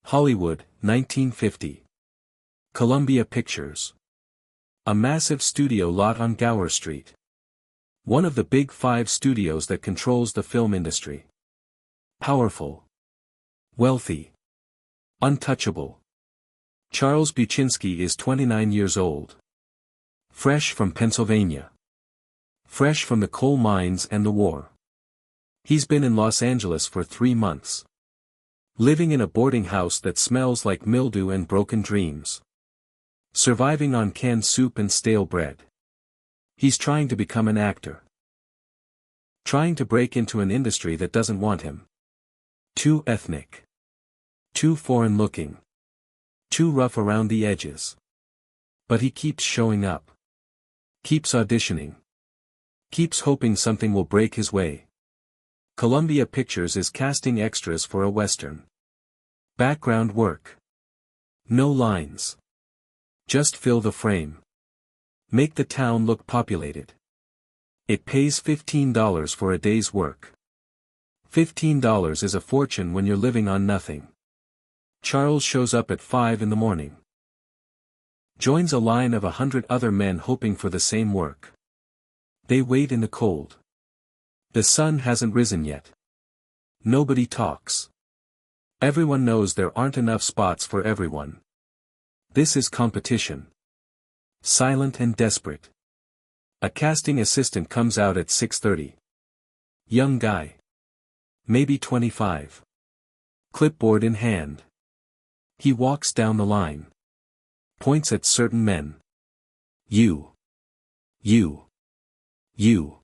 Hollywood, 1950. Columbia Pictures. A massive studio lot on Gower Street. One of the big 5 studios that controls the film industry. Powerful. Wealthy. Untouchable. Charles Buchinski is 29 years old. Fresh from Pennsylvania. Fresh from the coal mines and the war. He's been in Los Angeles for 3 months. Living in a boarding house that smells like mildew and broken dreams. Surviving on canned soup and stale bread. He's trying to become an actor. Trying to break into an industry that doesn't want him. Too ethnic. Too foreign looking. Too rough around the edges. But he keeps showing up. Keeps auditioning. Keeps hoping something will break his way. Columbia Pictures is casting extras for a Western. Background work. No lines. Just fill the frame. Make the town look populated. It pays $15 for a day's work. $15 is a fortune when you're living on nothing. Charles shows up at 5 in the morning. Joins a line of 100 other men hoping for the same work. They wait in the cold. The sun hasn't risen yet. Nobody talks. Everyone knows there aren't enough spots for everyone. This is competition. Silent and desperate. A casting assistant comes out at 6:30. Young guy. Maybe 25. Clipboard in hand. He walks down the line. Points at certain men. You. You. You.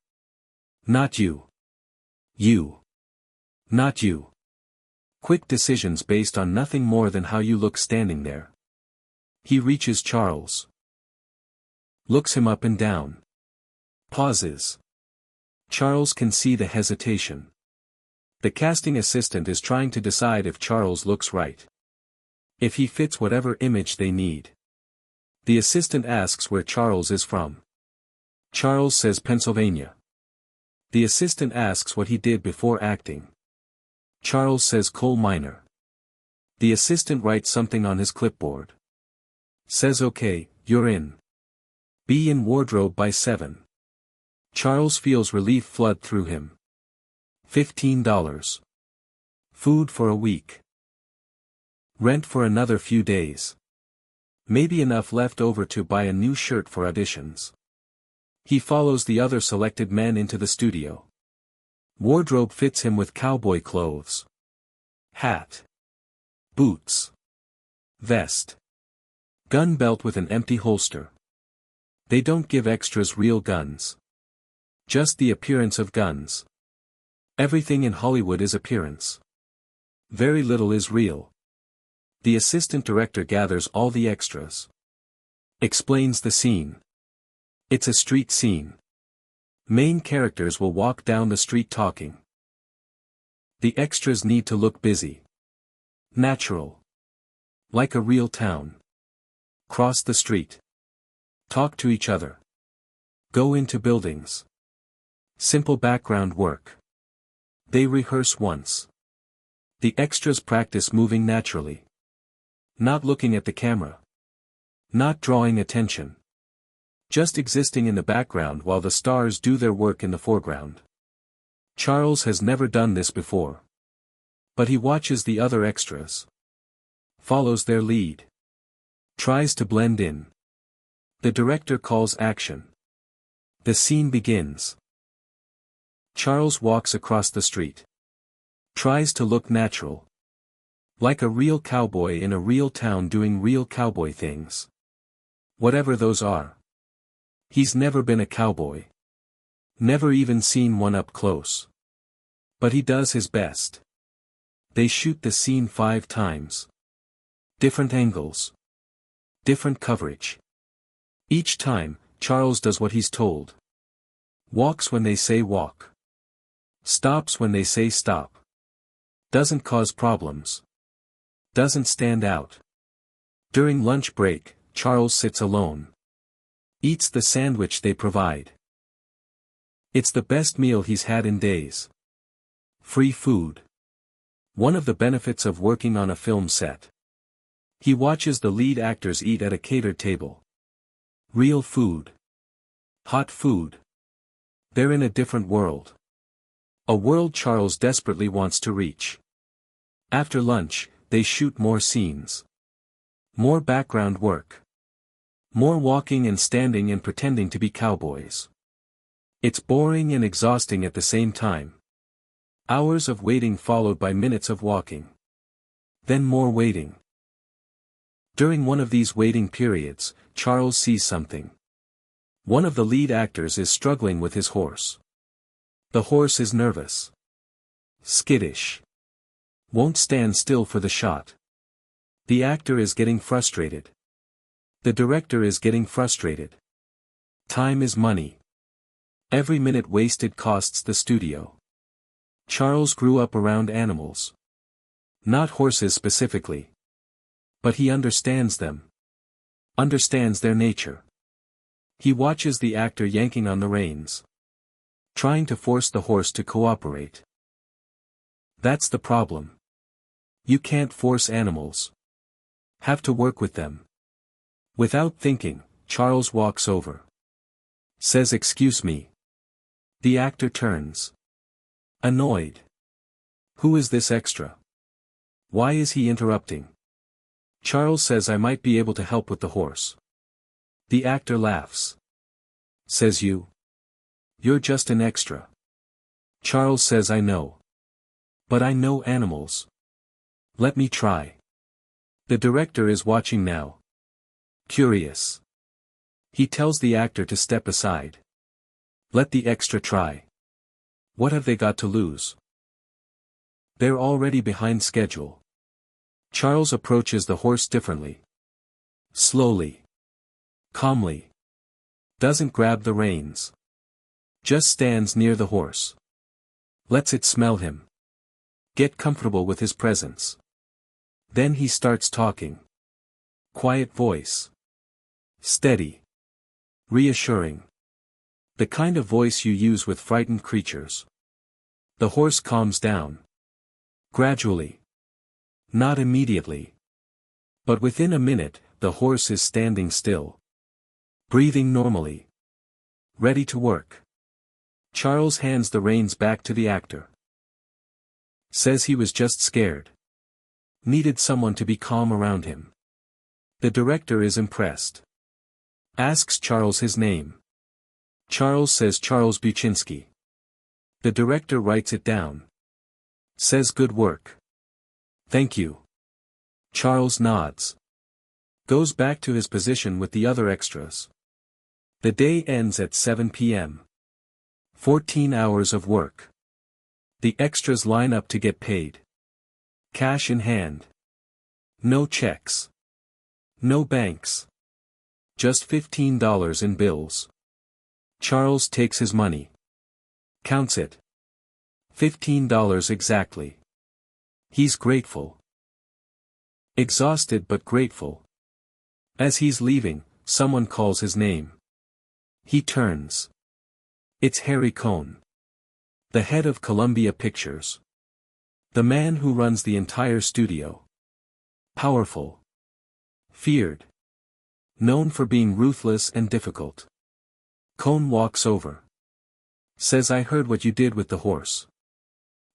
Not you. You. Not you. Quick decisions based on nothing more than how you look standing there. He reaches Charles. Looks him up and down. Pauses. Charles can see the hesitation. The casting assistant is trying to decide if Charles looks right. If he fits whatever image they need. The assistant asks where Charles is from. Charles says Pennsylvania. The assistant asks what he did before acting. Charles says coal miner. The assistant writes something on his clipboard. Says okay, you're in. Be in wardrobe by 7. Charles feels relief flood through him. $15. Food for a week. Rent for another few days. Maybe enough left over to buy a new shirt for auditions. He follows the other selected men into the studio. Wardrobe fits him with cowboy clothes. Hat. Boots. Vest. Gun belt with an empty holster. They don't give extras real guns. Just the appearance of guns. Everything in Hollywood is appearance. Very little is real. The assistant director gathers all the extras. Explains the scene. It's a street scene. Main characters will walk down the street talking. The extras need to look busy. Natural. Like a real town. Cross the street. Talk to each other. Go into buildings. Simple background work. They rehearse once. The extras practice moving naturally. Not looking at the camera. Not drawing attention. Just existing in the background while the stars do their work in the foreground. Charles has never done this before. But he watches the other extras. Follows their lead. Tries to blend in. The director calls action. The scene begins. Charles walks across the street. Tries to look natural. Like a real cowboy in a real town doing real cowboy things. Whatever those are. He's never been a cowboy. Never even seen one up close. But he does his best. They shoot the scene 5 times. Different angles. Different coverage. Each time, Charles does what he's told. Walks when they say walk. Stops when they say stop. Doesn't cause problems. Doesn't stand out. During lunch break, Charles sits alone. Eats the sandwich they provide. It's the best meal he's had in days. Free food. One of the benefits of working on a film set. He watches the lead actors eat at a catered table. Real food. Hot food. They're in a different world. A world Charles desperately wants to reach. After lunch, they shoot more scenes. More background work. More walking and standing and pretending to be cowboys. It's boring and exhausting at the same time. Hours of waiting followed by minutes of walking. Then more waiting. During one of these waiting periods, Charles sees something. One of the lead actors is struggling with his horse. The horse is nervous. Skittish. Won't stand still for the shot. The actor is getting frustrated. The director is getting frustrated. Time is money. Every minute wasted costs the studio. Charles grew up around animals. Not horses specifically. But he understands them. Understands their nature. He watches the actor yanking on the reins. Trying to force the horse to cooperate. That's the problem. You can't force animals. Have to work with them. Without thinking, Charles walks over. Says excuse me. The actor turns. Annoyed. Who is this extra? Why is he interrupting? Charles says I might be able to help with the horse. The actor laughs. Says you? You're just an extra. Charles says I know. But I know animals. Let me try. The director is watching now. Curious. He tells the actor to step aside. Let the extra try. What have they got to lose? They're already behind schedule. Charles approaches the horse differently. Slowly. Calmly. Doesn't grab the reins. Just stands near the horse. Lets it smell him. Get comfortable with his presence. Then he starts talking. Quiet voice. Steady. Reassuring. The kind of voice you use with frightened creatures. The horse calms down. Gradually. Not immediately. But within a minute, the horse is standing still. Breathing normally. Ready to work. Charles hands the reins back to the actor. Says he was just scared. Needed someone to be calm around him. The director is impressed. Asks Charles his name. Charles says Charles Buczynski. The director writes it down. Says good work. Thank you. Charles nods. Goes back to his position with the other extras. The day ends at 7 p.m. 14 hours of work. The extras line up to get paid. Cash in hand. No checks. No banks. Just $15 in bills. Charles takes his money. Counts it. $15 exactly. He's grateful. Exhausted but grateful. As he's leaving, someone calls his name. He turns. It's Harry Cohn. The head of Columbia Pictures. The man who runs the entire studio. Powerful. Feared. Known for being ruthless and difficult. Cohn walks over. Says I heard what you did with the horse.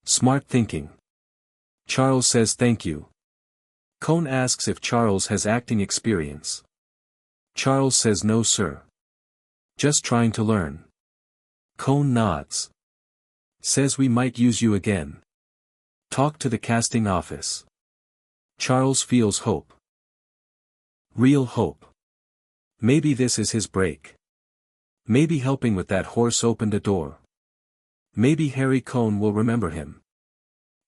Smart thinking. Charles says thank you. Cohn asks if Charles has acting experience. Charles says no sir. Just trying to learn. Cohn nods. Says we might use you again. Talk to the casting office. Charles feels hope. Real hope. Maybe this is his break. Maybe helping with that horse opened a door. Maybe Harry Cohn will remember him.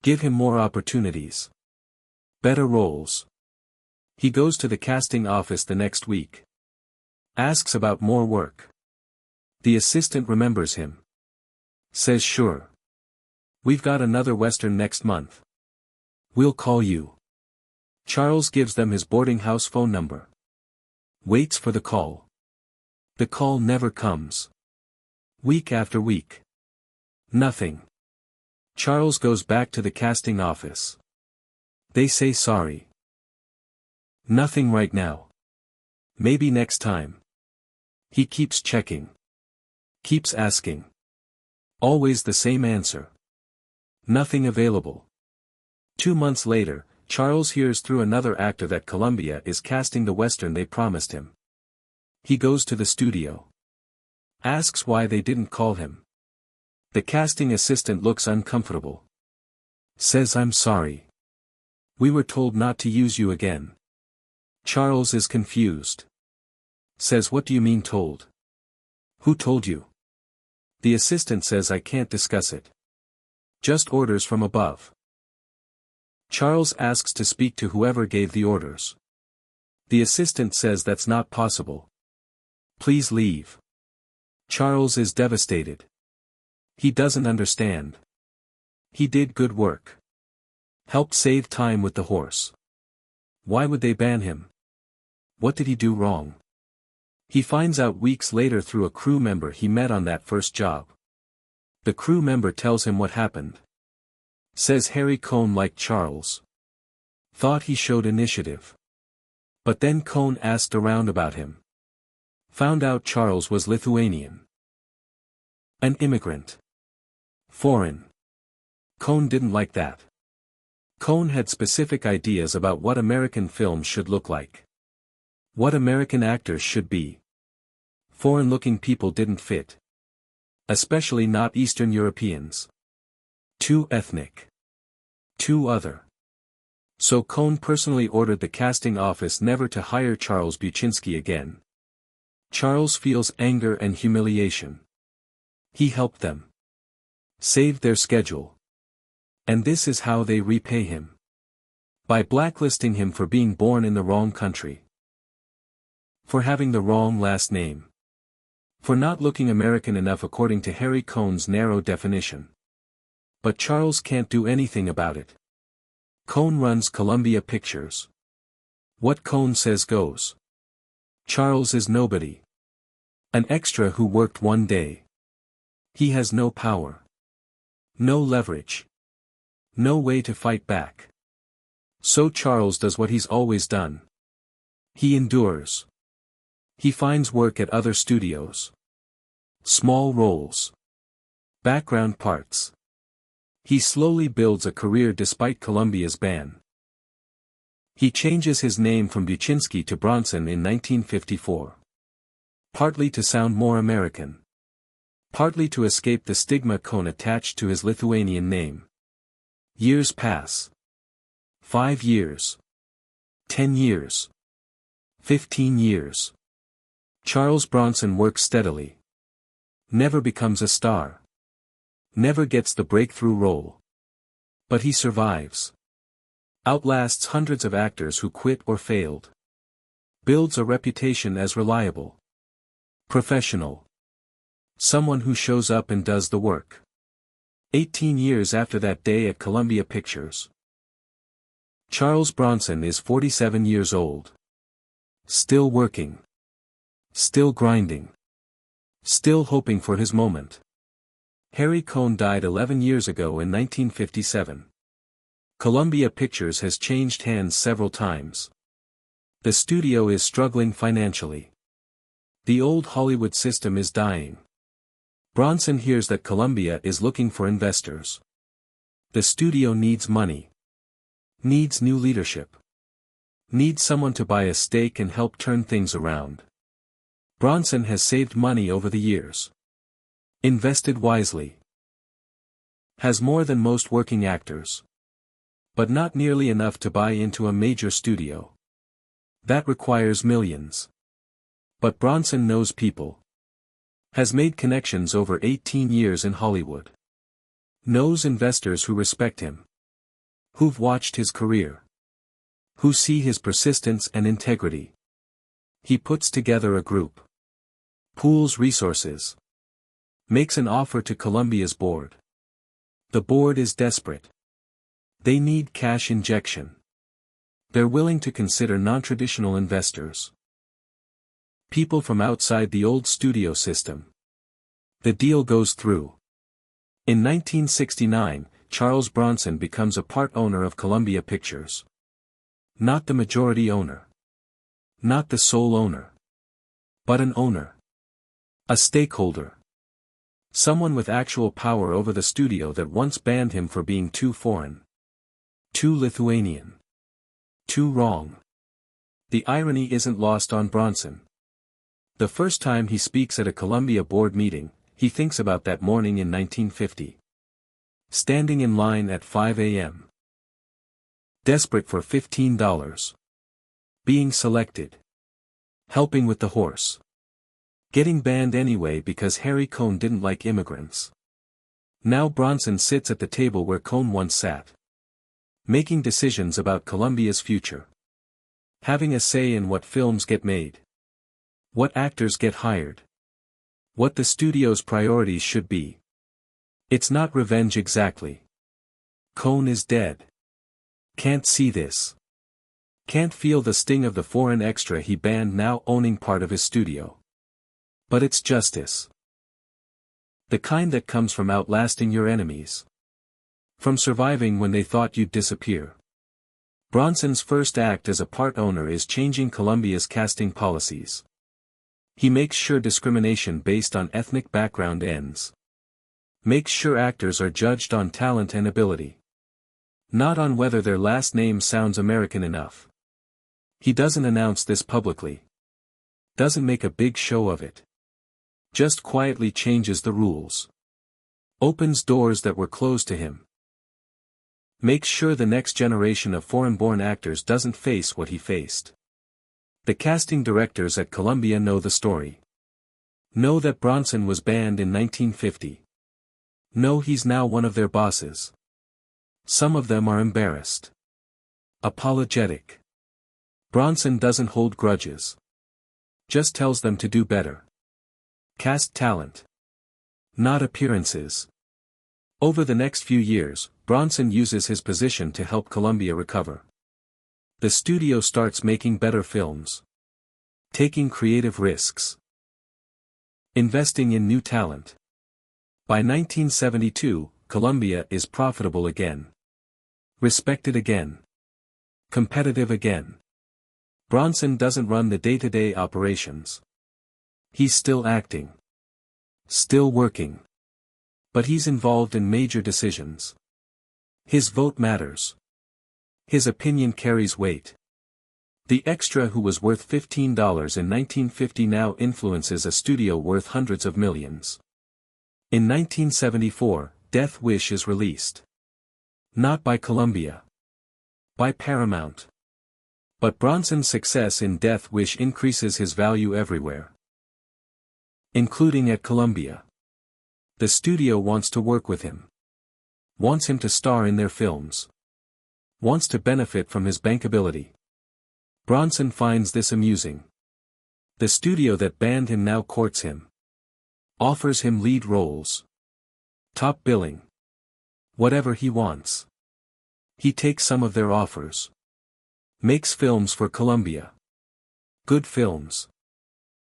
Give him more opportunities. Better roles. He goes to the casting office the next week. Asks about more work. The assistant remembers him. Says sure. We've got another Western next month. We'll call you. Charles gives them his boarding house phone number. Waits for the call. The call never comes. Week after week. Nothing. Charles goes back to the casting office. They say sorry. Nothing right now. Maybe next time. He keeps checking. Keeps asking. Always the same answer. Nothing available. 2 months later, Charles hears through another actor that Columbia is casting the western they promised him. He goes to the studio. Asks why they didn't call him. The casting assistant looks uncomfortable. Says I'm sorry. We were told not to use you again. Charles is confused. Says what do you mean told? Who told you? The assistant says I can't discuss it. Just orders from above. Charles asks to speak to whoever gave the orders. The assistant says that's not possible. Please leave. Charles is devastated. He doesn't understand. He did good work. Helped save time with the horse. Why would they ban him? What did he do wrong? He finds out weeks later through a crew member he met on that first job. The crew member tells him what happened. Says Harry Cohn liked Charles. Thought he showed initiative. But then Cohn asked around about him. Found out Charles was Lithuanian. An immigrant. Foreign. Cohn didn't like that. Cohn had specific ideas about what American films should look like. What American actors should be. Foreign-looking people didn't fit. Especially not Eastern Europeans. Too ethnic. Too other. So Cohn personally ordered the casting office never to hire Charles Buczynski again. Charles feels anger and humiliation. He helped them. Saved their schedule. And this is how they repay him. By blacklisting him for being born in the wrong country. For having the wrong last name. For not looking American enough according to Harry Cohn's narrow definition. But Charles can't do anything about it. Cohn runs Columbia Pictures. What Cohn says goes. Charles is nobody. An extra who worked one day. He has no power. No leverage. No way to fight back. So Charles does what he's always done. He endures. He finds work at other studios. Small roles. Background parts. He slowly builds a career despite Columbia's ban. He changes his name from Buczynski to Bronson in 1954. Partly to sound more American. Partly to escape the stigma Cohn attached to his Lithuanian name. Years pass. 5 years. 10 years. 15 years. Charles Bronson works steadily. Never becomes a star. Never gets the breakthrough role. But he survives. Outlasts hundreds of actors who quit or failed. Builds a reputation as reliable. Professional. Someone who shows up and does the work. 18 years after that day at Columbia Pictures. Charles Bronson is 47 years old. Still working. Still grinding. Still hoping for his moment. Harry Cohn died 11 years ago in 1957. Columbia Pictures has changed hands several times. The studio is struggling financially. The old Hollywood system is dying. Bronson hears that Columbia is looking for investors. The studio needs money. Needs new leadership. Needs someone to buy a stake and help turn things around. Bronson has saved money over the years. Invested wisely. Has more than most working actors. But not nearly enough to buy into a major studio. That requires millions. But Bronson knows people. Has made connections over 18 years in Hollywood. Knows investors who respect him. Who've watched his career. Who see his persistence and integrity. He puts together a group. Pools resources. Makes an offer to Columbia's board. The board is desperate. They need cash injection. They're willing to consider non-traditional investors. People from outside the old studio system. The deal goes through. In 1969, Charles Bronson becomes a part owner of Columbia Pictures. Not the majority owner. Not the sole owner. But an owner. A stakeholder. Someone with actual power over the studio that once banned him for being too foreign. Too Lithuanian. Too wrong. The irony isn't lost on Bronson. The first time he speaks at a Columbia board meeting, he thinks about that morning in 1950. Standing in line at 5 a.m. Desperate for $15. Being selected. Helping with the horse. Getting banned anyway because Harry Cohn didn't like immigrants. Now Bronson sits at the table where Cohn once sat. Making decisions about Columbia's future. Having a say in what films get made. What actors get hired. What the studio's priorities should be. It's not revenge exactly. Cohn is dead. Can't see this. Can't feel the sting of the foreign extra he banned now owning part of his studio. But it's justice. The kind that comes from outlasting your enemies. From surviving when they thought you'd disappear. Bronson's first act as a part owner is changing Columbia's casting policies. He makes sure discrimination based on ethnic background ends. Makes sure actors are judged on talent and ability. Not on whether their last name sounds American enough. He doesn't announce this publicly. Doesn't make a big show of it. Just quietly changes the rules. Opens doors that were closed to him. Makes sure the next generation of foreign-born actors doesn't face what he faced. The casting directors at Columbia know the story. Know that Bronson was banned in 1950. Know he's now one of their bosses. Some of them are embarrassed. Apologetic. Bronson doesn't hold grudges. Just tells them to do better. Cast talent. Not appearances. Over the next few years, Bronson uses his position to help Columbia recover. The studio starts making better films. Taking creative risks. Investing in new talent. By 1972, Columbia is profitable again. Respected again. Competitive again. Bronson doesn't run the day-to-day operations. He's still acting. Still working. But he's involved in major decisions. His vote matters. His opinion carries weight. The extra who was worth $15 in 1950 now influences a studio worth hundreds of millions. In 1974, Death Wish is released. Not by Columbia. By Paramount. But Bronson's success in Death Wish increases his value everywhere. Including at Columbia. The studio wants to work with him. Wants him to star in their films. Wants to benefit from his bankability. Bronson finds this amusing. The studio that banned him now courts him. Offers him lead roles. Top billing. Whatever he wants. He takes some of their offers. Makes films for Columbia. Good films.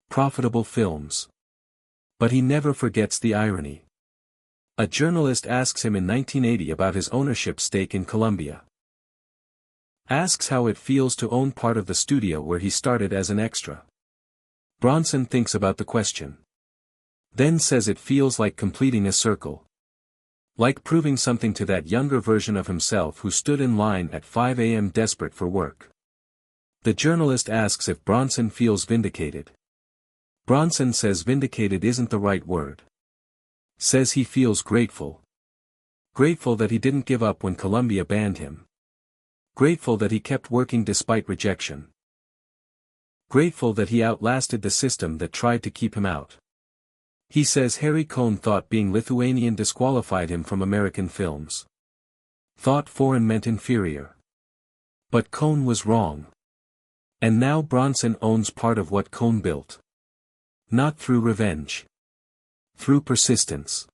Profitable films. But he never forgets the irony. A journalist asks him in 1980 about his ownership stake in Columbia. Asks how it feels to own part of the studio where he started as an extra. Bronson thinks about the question. Then says it feels like completing a circle. Like proving something to that younger version of himself who stood in line at 5 a.m. desperate for work. The journalist asks if Bronson feels vindicated. Bronson says vindicated isn't the right word. Says he feels grateful. Grateful that he didn't give up when Columbia banned him. Grateful that he kept working despite rejection. Grateful that he outlasted the system that tried to keep him out. He says Harry Cohn thought being Lithuanian disqualified him from American films. Thought foreign meant inferior. But Cohn was wrong. And now Bronson owns part of what Cohn built. Not through revenge. Through persistence.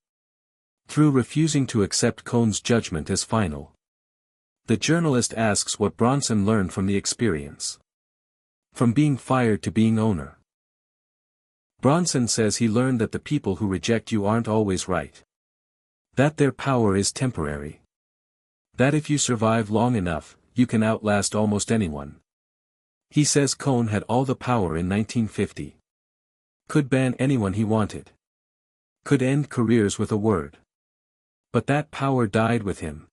Through refusing to accept Cohn's judgment as final. The journalist asks what Bronson learned from the experience. From being fired to being owner. Bronson says he learned that the people who reject you aren't always right. That their power is temporary. That if you survive long enough, you can outlast almost anyone. He says Cohn had all the power in 1950. Could ban anyone he wanted. Could end careers with a word. But that power died with him.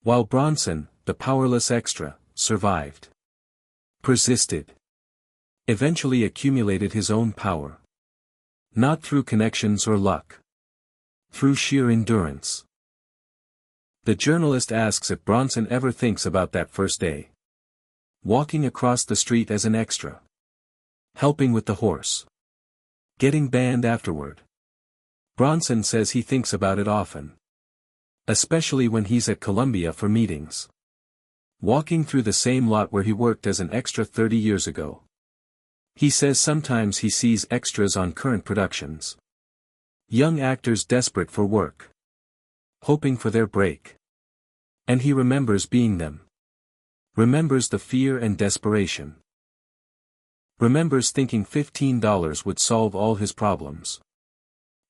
While Bronson, the powerless extra, survived. Persisted. Eventually accumulated his own power. Not through connections or luck. Through sheer endurance. The journalist asks if Bronson ever thinks about that first day. Walking across the street as an extra. Helping with the horse. Getting banned afterward. Bronson says he thinks about it often. Especially when he's at Columbia for meetings. Walking through the same lot where he worked as an extra 30 years ago. He says sometimes he sees extras on current productions. Young actors desperate for work. Hoping for their break. And he remembers being them. Remembers the fear and desperation. Remembers thinking $15 would solve all his problems.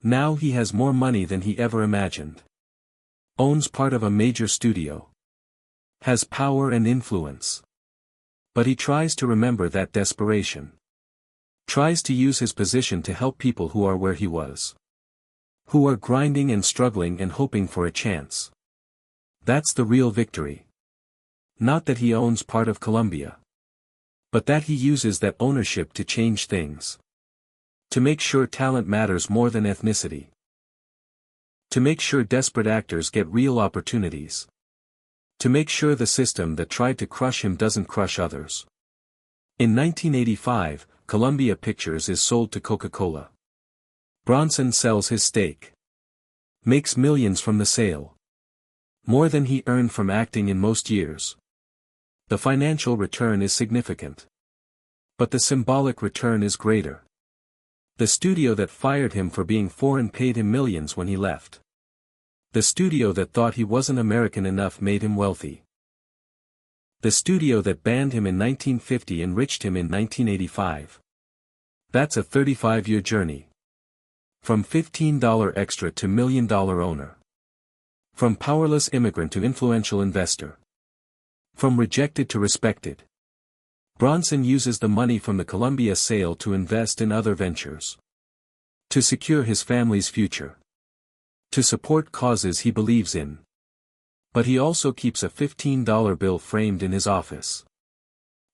Now he has more money than he ever imagined. Owns part of a major studio. Has power and influence. But he tries to remember that desperation. Tries to use his position to help people who are where he was. Who are grinding and struggling and hoping for a chance. That's the real victory. Not that he owns part of Columbia. But that he uses that ownership to change things. To make sure talent matters more than ethnicity. To make sure desperate actors get real opportunities. To make sure the system that tried to crush him doesn't crush others. In 1985, Columbia Pictures is sold to Coca-Cola. Bronson sells his stake. Makes millions from the sale. More than he earned from acting in most years. The financial return is significant. But the symbolic return is greater. The studio that fired him for being foreign paid him millions when he left. The studio that thought he wasn't American enough made him wealthy. The studio that banned him in 1950 enriched him in 1985. That's a 35-year journey. From $15 extra to $1 million owner. From powerless immigrant to influential investor. From rejected to respected. Bronson uses the money from the Columbia sale to invest in other ventures. To secure his family's future. To support causes he believes in. But he also keeps a $15 bill framed in his office.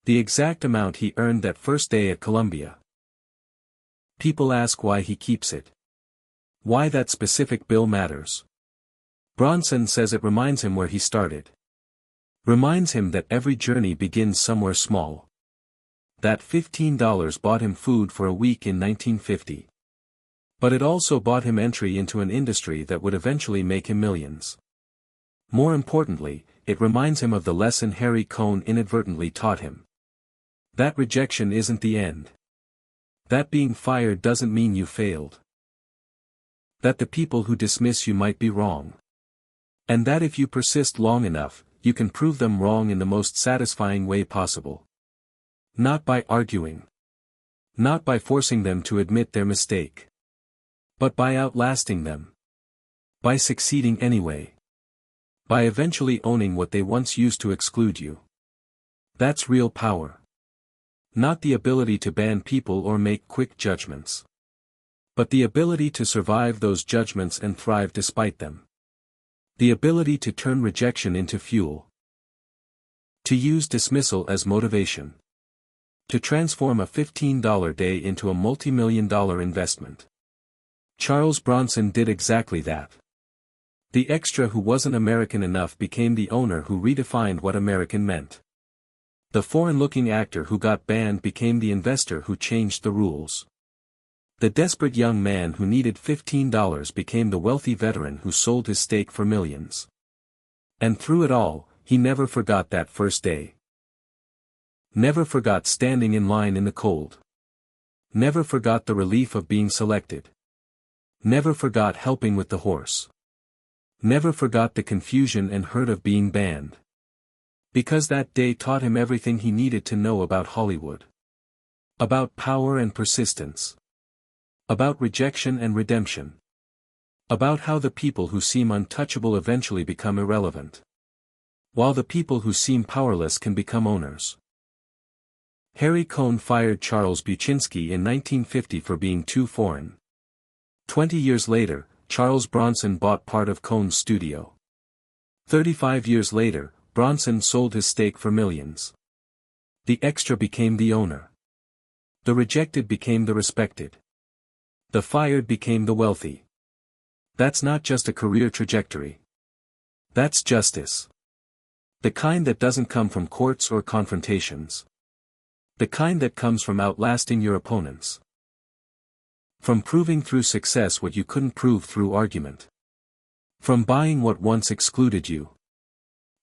The exact amount he earned that first day at Columbia. People ask why he keeps it. Why that specific bill matters. Bronson says it reminds him where he started. Reminds him that every journey begins somewhere small. That $15 bought him food for a week in 1950. But it also bought him entry into an industry that would eventually make him millions. More importantly, it reminds him of the lesson Harry Cohn inadvertently taught him. That rejection isn't the end. That being fired doesn't mean you failed. That the people who dismiss you might be wrong. And that if you persist long enough, you can prove them wrong in the most satisfying way possible. Not by arguing. Not by forcing them to admit their mistake. But by outlasting them. By succeeding anyway. By eventually owning what they once used to exclude you. That's real power. Not the ability to ban people or make quick judgments. But the ability to survive those judgments and thrive despite them. The ability to turn rejection into fuel. To use dismissal as motivation. To transform a $15 day into a multi-million-dollar investment. Charles Bronson did exactly that. The extra who wasn't American enough became the owner who redefined what American meant. The foreign-looking actor who got banned became the investor who changed the rules. The desperate young man who needed $15 became the wealthy veteran who sold his stake for millions. And through it all, he never forgot that first day. Never forgot standing in line in the cold. Never forgot the relief of being selected. Never forgot helping with the horse. Never forgot the confusion and hurt of being banned. Because that day taught him everything he needed to know about Hollywood. About power and persistence. About rejection and redemption. About how the people who seem untouchable eventually become irrelevant. While the people who seem powerless can become owners. Harry Cohn fired Charles Buchinski in 1950 for being too foreign. 20 years later, Charles Bronson bought part of Cohn's studio. 35 years later, Bronson sold his stake for millions. The extra became the owner. The rejected became the respected. The fired became the wealthy. That's not just a career trajectory. That's justice. The kind that doesn't come from courts or confrontations. The kind that comes from outlasting your opponents. From proving through success what you couldn't prove through argument. From buying what once excluded you.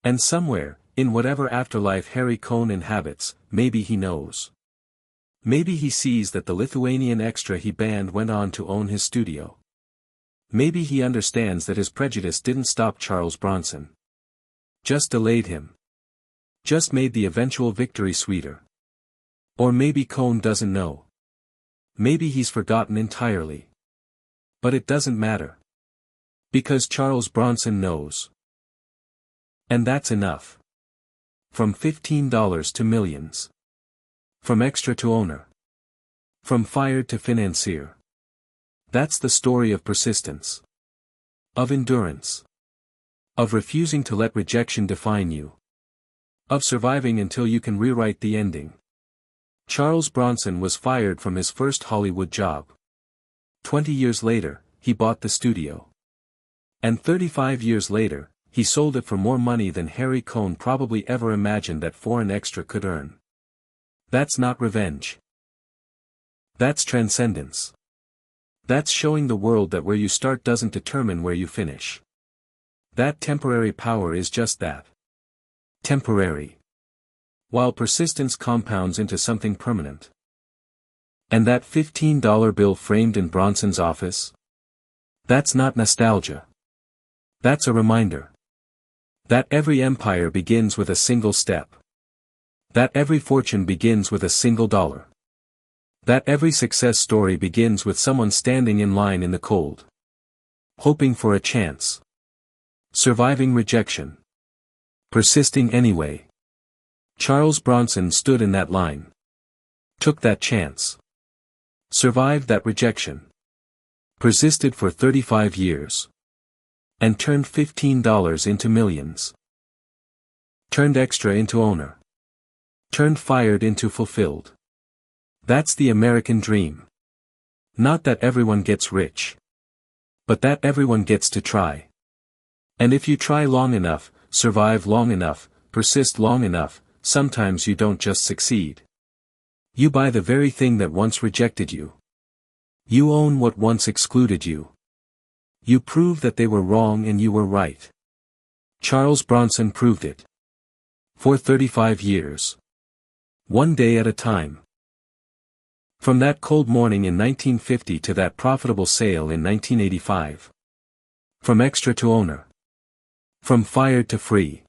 And somewhere, in whatever afterlife Harry Cohn inhabits, maybe he knows. Maybe he sees that the Lithuanian extra he banned went on to own his studio. Maybe he understands that his prejudice didn't stop Charles Bronson. Just delayed him. Just made the eventual victory sweeter. Or maybe Cohn doesn't know. Maybe he's forgotten entirely. But it doesn't matter. Because Charles Bronson knows. And that's enough. From $15 to millions. From extra to owner. From fired to financier. That's the story of persistence. Of endurance. Of refusing to let rejection define you. Of surviving until you can rewrite the ending. Charles Bronson was fired from his first Hollywood job. 20 years later, he bought the studio. And 35 years later, he sold it for more money than Harry Cohn probably ever imagined that foreign extra could earn. That's not revenge. That's transcendence. That's showing the world that where you start doesn't determine where you finish. That temporary power is just that. Temporary. While persistence compounds into something permanent. And that $15 bill framed in Bronson's office? That's not nostalgia. That's a reminder. That every empire begins with a single step. That every fortune begins with a single dollar. That every success story begins with someone standing in line in the cold. Hoping for a chance. Surviving rejection. Persisting anyway. Charles Bronson stood in that line. Took that chance. Survived that rejection. Persisted for 35 years. And turned $15 into millions. Turned extra into owner. Turned fired into fulfilled. That's the American dream. Not that everyone gets rich. But that everyone gets to try. And if you try long enough, survive long enough, persist long enough, sometimes you don't just succeed. You buy the very thing that once rejected you. You own what once excluded you. You prove that they were wrong and you were right. Charles Bronson proved it. For 35 years. One day at a time. From that cold morning in 1950 to that profitable sale in 1985. From extra to owner. From fired to free.